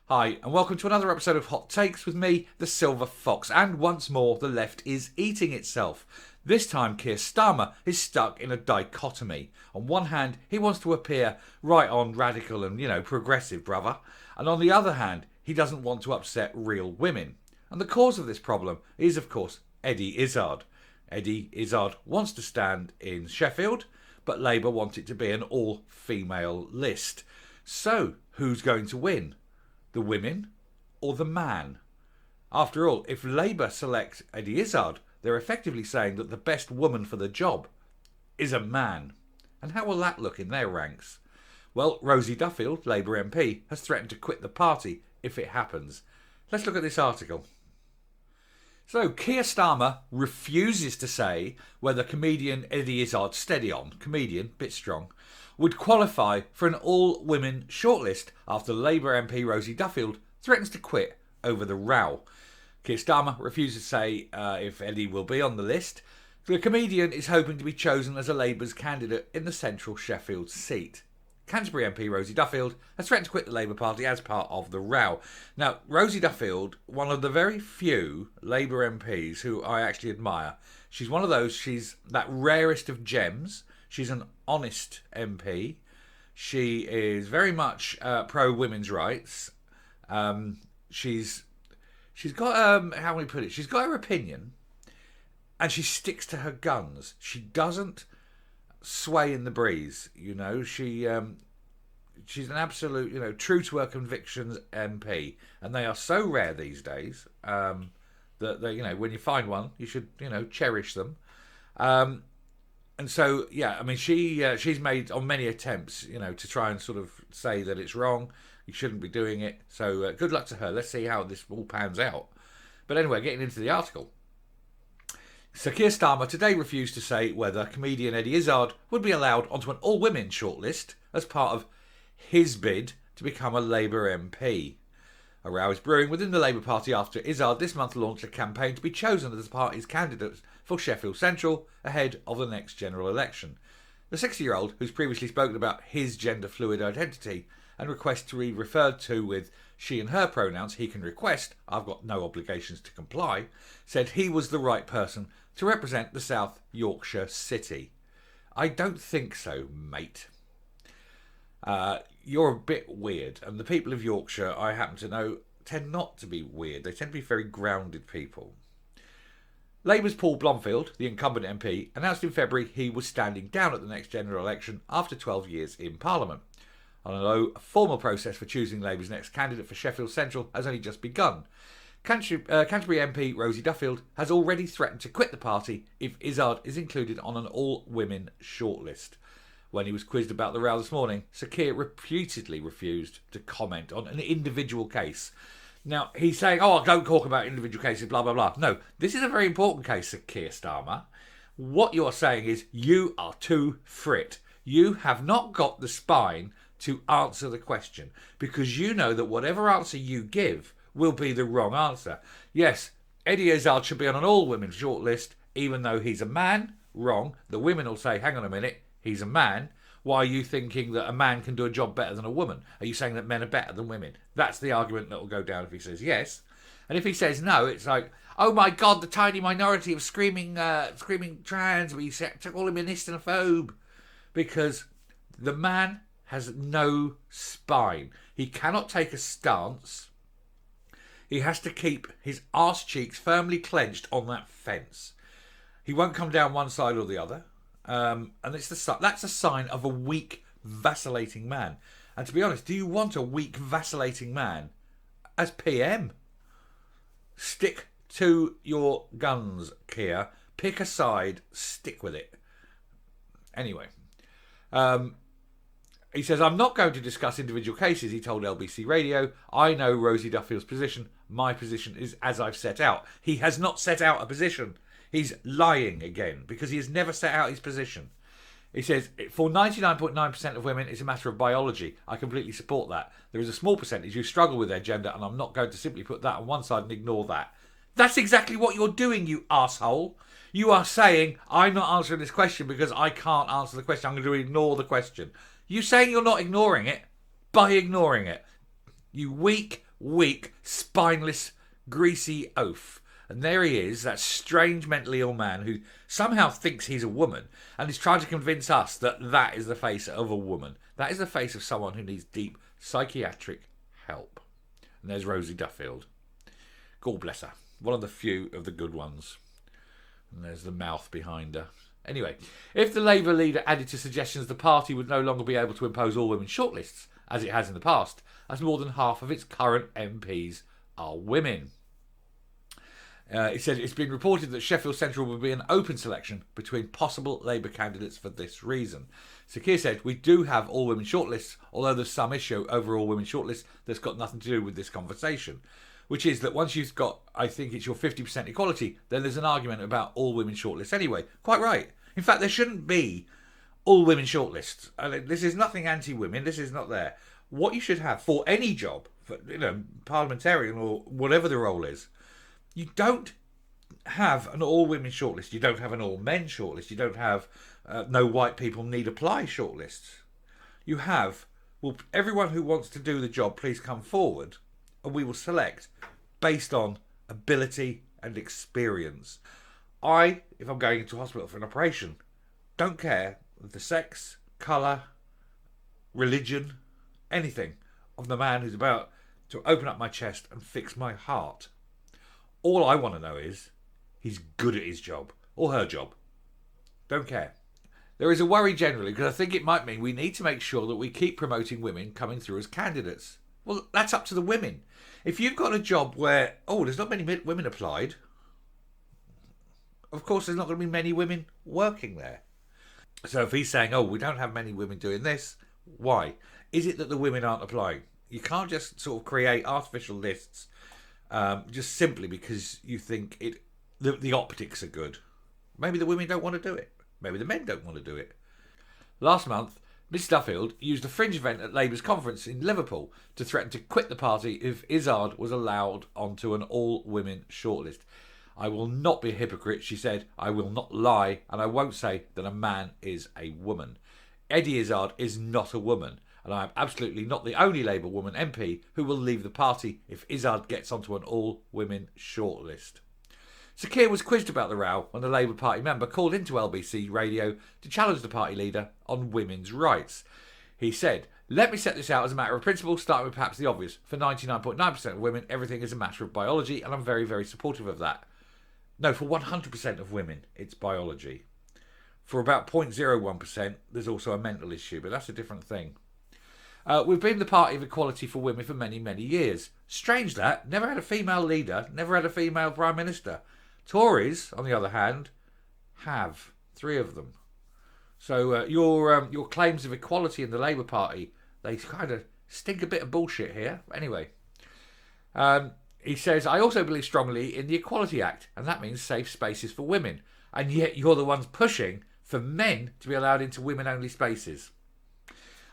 Hi, and welcome to another episode of Hot Takes with me, the Silver Fox. And once more, the left is eating itself. This time, Kier Starmer is stuck in a dichotomy. On one hand, he wants to appear right on, radical and, progressive, brother. And on the other hand, he doesn't want to upset real women. And the cause of this problem is, of course, Eddie Izzard. Eddie Izzard wants to stand in Sheffield, but Labour want it to be an all-female list. So, who's going to win? The women or the man? After all, if Labour select Eddie Izzard, they're effectively saying that the best woman for the job is a man. And how will that look in their ranks? Well, Rosie Duffield, Labour MP, has threatened to quit the party if it happens. Let's look at this article. So, Kier Starmer refuses to say whether comedian Eddie Izzard, steady on, comedian, bit strong, would qualify for an all-women shortlist after Labour MP Rosie Duffield threatens to quit over the row. Kier Starmer refuses to say if Eddie will be on the list. The comedian is hoping to be chosen as a Labour's candidate in the central Sheffield seat. Canterbury MP Rosie Duffield has threatened to quit the Labour Party as part of the row. Now, Rosie Duffield, one of the very few Labour MPs who I actually admire. She's one of those, she's that rarest of gems. She's an honest MP. She is very much pro-women's rights. She's got, how do we put it? She's got her opinion and she sticks to her guns. She doesn't sway in the breeze, she's an absolute, true to her convictions MP, and they are so rare these days that they, when you find one, you should, cherish them. And so, she's made on many attempts, to try and sort of say that it's wrong, you shouldn't be doing it. So good luck to her. Let's see how this all pans out. But anyway, getting into the article. So Kier Starmer today refused to say whether comedian Eddie Izzard would be allowed onto an all-women shortlist as part of his bid to become a Labour MP. A row is brewing within the Labour Party after Izzard this month launched a campaign to be chosen as the party's candidate for Sheffield Central ahead of the next general election. The 60-year-old, who's previously spoken about his gender-fluid identity and requests to be referred to with she and her pronouns he can request, I've got no obligations to comply, said he was the right person to represent the South Yorkshire city. I don't think so, mate. You're a bit weird, and the people of Yorkshire, I happen to know, tend not to be weird. They tend to be very grounded people. Labour's Paul Blomfield, the incumbent MP, announced in February he was standing down at the next general election after 12 years in Parliament. Although a formal process for choosing Labour's next candidate for Sheffield Central has only just begun. Canterbury MP Rosie Duffield has already threatened to quit the party if Izzard is included on an all-women shortlist. When he was quizzed about the row this morning, Sir Kier reputedly refused to comment on an individual case. Now, he's saying, don't talk about individual cases, blah, blah, blah. No, this is a very important case, Sir Kier Starmer. What you're saying is you are too frit. You have not got the spine to answer the question because you know that whatever answer you give will be the wrong answer. Yes, Eddie Izzard should be on an all-women shortlist, even though he's a man. Wrong. The women will say, hang on a minute, he's a man. Why are you thinking that a man can do a job better than a woman? Are you saying that men are better than women? That's the argument that will go down if he says yes. And if he says no, it's like, oh my God, the tiny minority of screaming trans, we call him an islamophobe. Because the man has no spine. He cannot take a stance. He has to keep his arse cheeks firmly clenched on that fence. He won't come down one side or the other. And that's a sign of a weak, vacillating man. And to be honest, do you want a weak, vacillating man as PM? Stick to your guns, Kier. Pick a side, stick with it. Anyway, he says, I'm not going to discuss individual cases, he told LBC Radio. I know Rosie Duffield's position. My position is as I've set out. He has not set out a position. He's lying again because he has never set out his position. He says, for 99.9% of women, it's a matter of biology. I completely support that. There is a small percentage who struggle with their gender, and I'm not going to simply put that on one side and ignore that. That's exactly what you're doing, you asshole. You are saying, I'm not answering this question because I can't answer the question. I'm going to ignore the question. You saying you're not ignoring it by ignoring it. You weak, weak, spineless, greasy oaf. And there he is, that strange mentally ill man who somehow thinks he's a woman and is trying to convince us that that is the face of a woman. That is the face of someone who needs deep psychiatric help. And there's Rosie Duffield. God bless her. One of the few of the good ones. And there's the mouth behind her. Anyway, if the Labour leader added to suggestions the party would no longer be able to impose all-women shortlists, as it has in the past, as more than half of its current MPs are women. He said it's been reported that Sheffield Central will be an open selection between possible Labour candidates for this reason. So Kier said, we do have all-women shortlists, although there's some issue over all-women shortlists that's got nothing to do with this conversation, which is that once you've got, I think it's your 50% equality, then there's an argument about all-women shortlists anyway. Quite right. In fact, there shouldn't be all-women shortlists. This is nothing anti-women. This is not there. What you should have for any job, for, parliamentarian or whatever the role is, you don't have an all-women shortlist. You don't have an all-men shortlist. You don't have no white people need apply shortlists. You have, well, everyone who wants to do the job, please come forward, and we will select based on ability and experience. If I'm going into hospital for an operation, don't care the sex, colour, religion, anything of the man who's about to open up my chest and fix my heart. All I want to know is he's good at his job or her job. Don't care. There is a worry generally because I think it might mean we need to make sure that we keep promoting women coming through as candidates. Well, that's up to the women. If you've got a job where, there's not many women applied, of course there's not going to be many women working there. So if he's saying, we don't have many women doing this, why? Is it that the women aren't applying? You can't just sort of create artificial lists just simply because you think the optics are good. Maybe the women don't want to do it. Maybe the men don't want to do it. Last month, Miss Duffield used a fringe event at Labour's conference in Liverpool to threaten to quit the party if Izzard was allowed onto an all-women shortlist. I will not be a hypocrite, she said. I will not lie, and I won't say that a man is a woman. Eddie Izzard is not a woman, and I am absolutely not the only Labour woman MP who will leave the party if Izzard gets onto an all-women shortlist. Sir Kier was quizzed about the row when a Labour Party member called into LBC radio to challenge the party leader on women's rights. He said, let me set this out as a matter of principle, starting with perhaps the obvious. For 99.9% of women, everything is a matter of biology, and I'm very, very supportive of that. No, for 100% of women, it's biology. For about 0.01%, there's also a mental issue, but that's a different thing. We've been the party of equality for women for many, many years. Strange that. Never had a female leader, never had a female Prime Minister. Tories, on the other hand, have 3 of them. So your claims of equality in the Labour Party, they kind of stink a bit of bullshit here. Anyway, he says, I also believe strongly in the Equality Act, and that means safe spaces for women. And yet you're the ones pushing for men to be allowed into women-only spaces.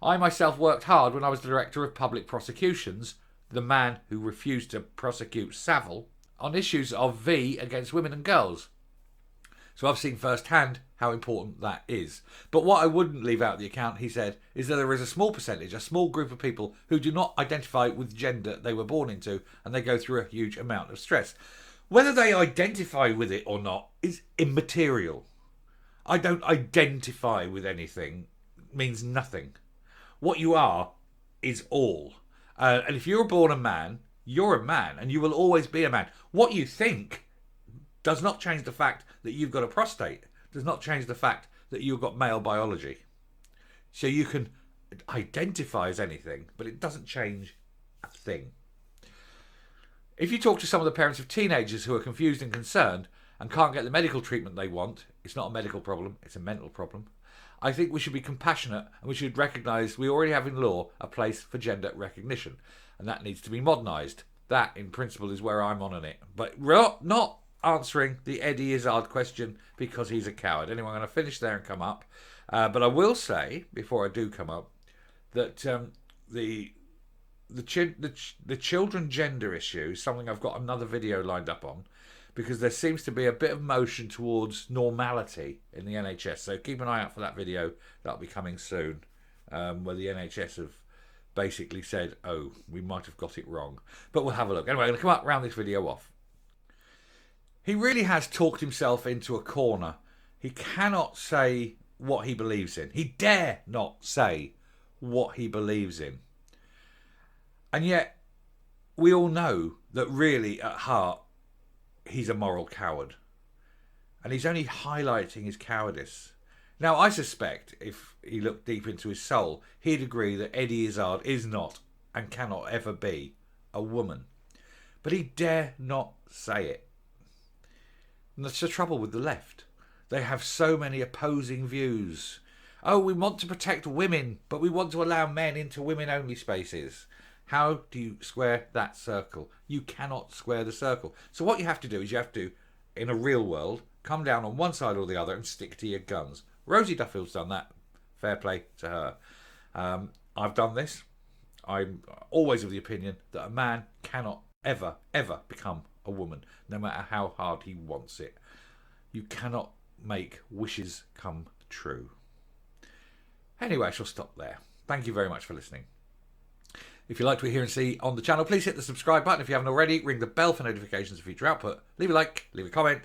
I myself worked hard when I was the Director of Public Prosecutions, the man who refused to prosecute Savile, on issues of V against women and girls. So I've seen firsthand how important that is. But what I wouldn't leave out of the account, he said, is that there is a small percentage, a small group of people who do not identify with gender they were born into, and they go through a huge amount of stress. Whether they identify with it or not is immaterial. I don't identify with anything means nothing. What you are is all. And if you're born a man, you're a man, and you will always be a man. What you think does not change the fact that you've got a prostate, does not change the fact that you've got male biology. So you can identify as anything, but it doesn't change a thing. If you talk to some of the parents of teenagers who are confused and concerned and can't get the medical treatment they want, it's not a medical problem, it's a mental problem. I think we should be compassionate and we should recognise we already have in law a place for gender recognition, and that needs to be modernised. That, in principle, is where I'm on it. But not answering the Eddie Izzard question because he's a coward. Anyway, I'm going to finish there and come up. But I will say, before I do come up, that the children gender issue is something I've got another video lined up on, because there seems to be a bit of motion towards normality in the NHS. So keep an eye out for that video. That'll be coming soon, where the NHS have basically said, oh, we might have got it wrong. But we'll have a look. Anyway, I'm going to come up, round this video off. He really has talked himself into a corner. He cannot say what he believes in. He dare not say what he believes in. And yet, we all know that really, at heart, he's a moral coward. And he's only highlighting his cowardice. Now, I suspect if he looked deep into his soul, he'd agree that Eddie Izzard is not and cannot ever be a woman. But he dare not say it. And that's the trouble with the left. They have so many opposing views. Oh, we want to protect women, but we want to allow men into women-only spaces. How do you square that circle? You cannot square the circle. So what you have to do is you have to, in a real world, come down on one side or the other and stick to your guns. Rosie Duffield's done that. Fair play to her. I've done this. I'm always of the opinion that a man cannot ever, ever become a woman, no matter how hard he wants it. You cannot make wishes come true. Anyway, I shall stop there. Thank you very much for listening. If you like what you hear and see on the channel, please hit the subscribe button. If you haven't already, ring the bell for notifications of future output. Leave a like, leave a comment.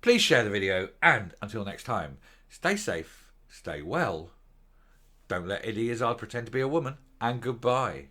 Please share the video, and until next time, stay safe, stay well. Don't let Eddie Izzard pretend to be a woman, and goodbye.